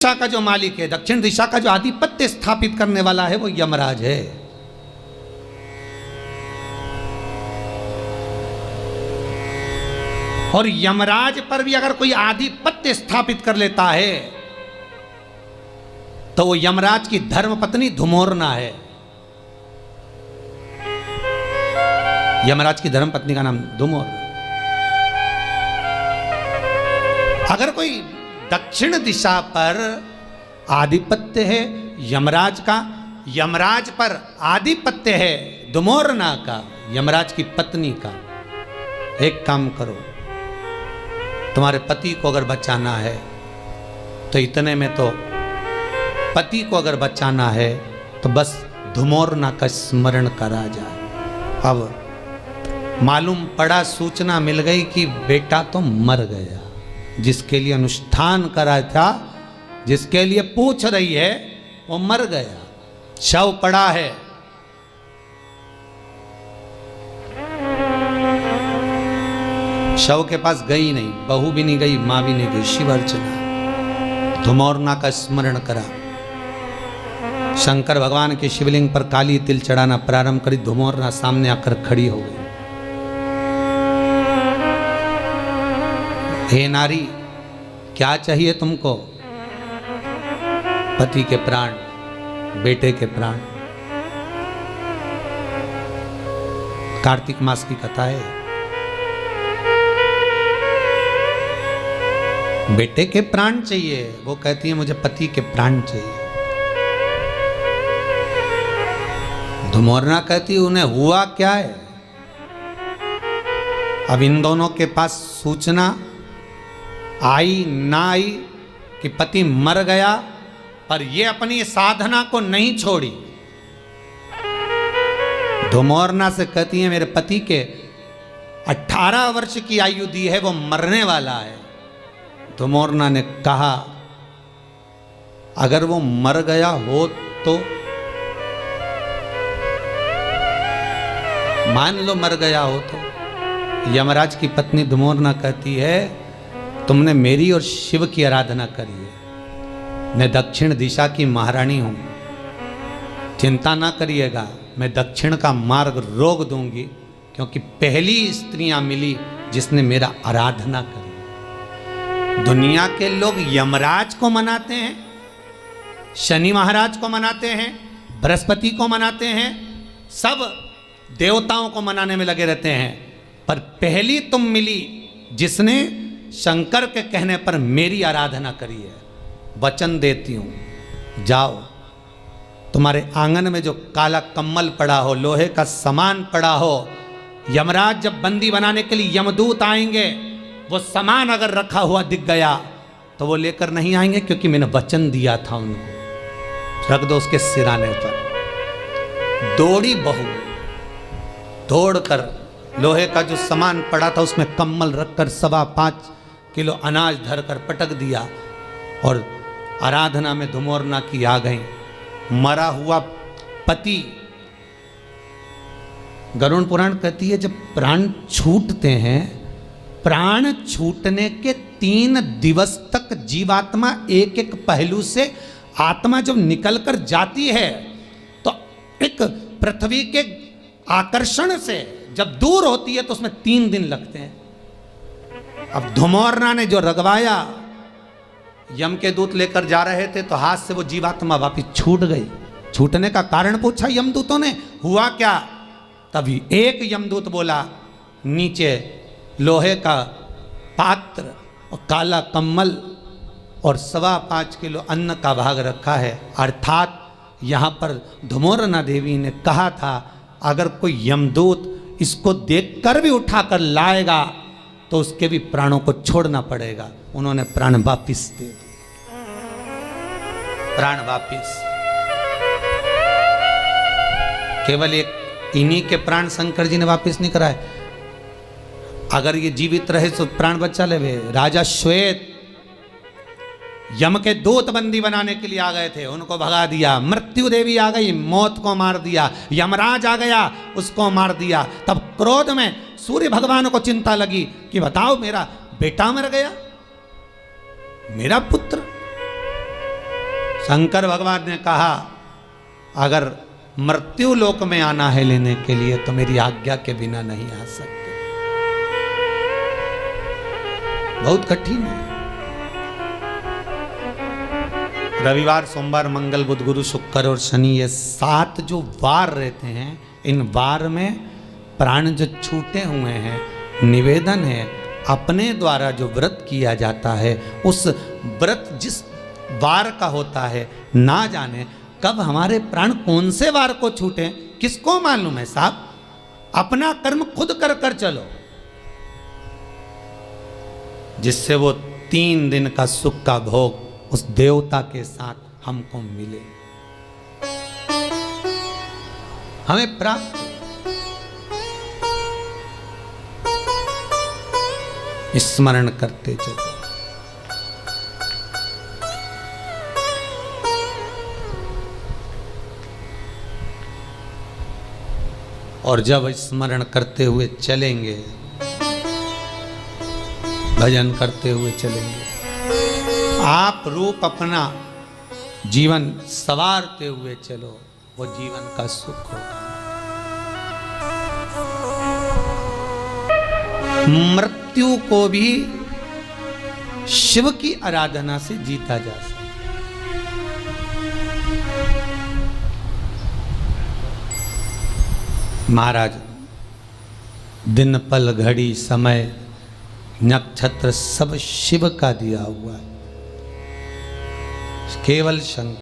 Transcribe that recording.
दिशा का जो मालिक है, दक्षिण दिशा का जो आधिपत्य स्थापित करने वाला है, वो यमराज है। और यमराज पर भी अगर कोई आधिपत्य स्थापित कर लेता है तो वो यमराज की धर्मपत्नी धुमोरना है। यमराज की धर्मपत्नी का नाम धुमोरना। अगर कोई दक्षिण दिशा पर आधिपत्य है यमराज का, यमराज पर आधिपत्य है धुमोरना का, यमराज की पत्नी का, एक काम करो, तुम्हारे पति को अगर बचाना है तो इतने में तो पति को अगर बचाना है तो बस धुमोरना का स्मरण करा जाए। अब मालूम पड़ा, सूचना मिल गई कि बेटा तो मर गया, जिसके लिए अनुष्ठान करा था, जिसके लिए पूछ रही है, वो मर गया, शव पड़ा है। शव के पास गई नहीं, बहू भी नहीं गई, मां भी नहीं गई, शिव अर्चना, धुमोरना का स्मरण करा। शंकर भगवान के शिवलिंग पर काली तिल चढ़ाना प्रारंभ करी, धुमोरना सामने आकर खड़ी हो गई। हे नारी, क्या चाहिए तुमको? पति के प्राण, बेटे के प्राण। कार्तिक मास की कथा है। बेटे के प्राण चाहिए, वो कहती है मुझे पति के प्राण चाहिए। धुमोरना कहती है उन्हें हुआ क्या है? अब इन दोनों के पास सूचना आई ना आई कि पति मर गया, पर ये अपनी साधना को नहीं छोड़ी। धुमोरना से कहती है मेरे पति के 18 वर्ष की आयु दी है, वो मरने वाला है। धुमोरना ने कहा अगर वो मर गया हो तो मान लो मर गया हो तो। यमराज की पत्नी धुमोरना कहती है तुमने मेरी और शिव की आराधना करी है, मैं दक्षिण दिशा की महारानी हूं, चिंता ना करिएगा, मैं दक्षिण का मार्ग रोक दूंगी, क्योंकि पहली स्त्रियां मिली जिसने मेरा आराधना करी। दुनिया के लोग यमराज को मनाते हैं, शनि महाराज को मनाते हैं, बृहस्पति को मनाते हैं, सब देवताओं को मनाने में लगे रहते हैं, पर पहली तुम मिली जिसने शंकर के कहने पर मेरी आराधना करी है। वचन देती हूं, जाओ, तुम्हारे आंगन में जो काला कम्मल पड़ा हो, लोहे का सामान पड़ा हो, यमराज जब बंदी बनाने के लिए यमदूत आएंगे, वो सामान अगर रखा हुआ दिख गया तो वो लेकर नहीं आएंगे, क्योंकि मैंने वचन दिया था उनको। रख दो उसके सिराने पर। दौड़ी बहू, दौड़कर लोहे का जो सामान पड़ा था उसमें कम्मल रखकर 5.25 किलो अनाज धरकर पटक दिया और आराधना में धुमोरना की आ गई। मरा हुआ पति, गरुड़ पुराण कहती है जब प्राण छूटते हैं, प्राण छूटने के 3 दिवस तक जीवात्मा एक एक पहलू से आत्मा जब निकलकर जाती है तो एक पृथ्वी के आकर्षण से जब दूर होती है तो उसमें 3 दिन लगते हैं। अब धुमोरना ने जो रगवाया, यम के दूत लेकर जा रहे थे तो हाथ से वो जीवात्मा वापिस छूट गई। छूटने का कारण पूछा यमदूतों ने, हुआ क्या? तभी एक यमदूत बोला, नीचे लोहे का पात्र और काला कम्मल और 5.25 किलो अन्न का भाग रखा है, अर्थात यहाँ पर धुमोरना देवी ने कहा था अगर कोई यमदूत इसको देखकर भी उठाकर लाएगा तो उसके भी प्राणों को छोड़ना पड़ेगा। उन्होंने प्राण वापिस दे दिए, प्राण वापिस। केवल एक इन्हीं के प्राण शंकर जी ने वापिस नहीं कराए। अगर ये जीवित रहे तो प्राण बचा ले। राजा श्वेत यम के दूत बंदी बनाने के लिए आ गए थे, उनको भगा दिया। मृत्यु देवी आ गई, मौत को मार दिया। यमराज आ गया, उसको मार दिया। तब क्रोध में सूर्य भगवान को चिंता लगी कि बताओ मेरा बेटा मर गया, मेरा पुत्र, शंकर भगवान ने कहा अगर मृत्यु लोक में आना है लेने के लिए तो मेरी आज्ञा के बिना नहीं आ सकते। बहुत कठिन है। रविवार, सोमवार, मंगल, बुध, गुरु, शुक्र और शनि, ये 7 जो वार रहते हैं, इन वार में प्राण जो छूटे हुए हैं, निवेदन है अपने द्वारा जो व्रत किया जाता है, उस व्रत जिस वार का होता है, ना जाने कब हमारे प्राण कौन से वार को छूटे, किसको मालूम है साहब। अपना कर्म खुद कर कर चलो, जिससे वो 3 दिन का सुख का भोग उस देवता के साथ हमको मिले, हमें प्राप्त। स्मरण करते चलो। और जब स्मरण करते हुए चलेंगे, भजन करते हुए चलेंगे, आप रूप अपना जीवन संवारते हुए चलो, वो जीवन का सुख होगा। मृत्यु को भी शिव की आराधना से जीता जा सकता। महाराज, दिन पल घड़ी समय नक्षत्र सब शिव का दिया हुआ है, केवल शंकर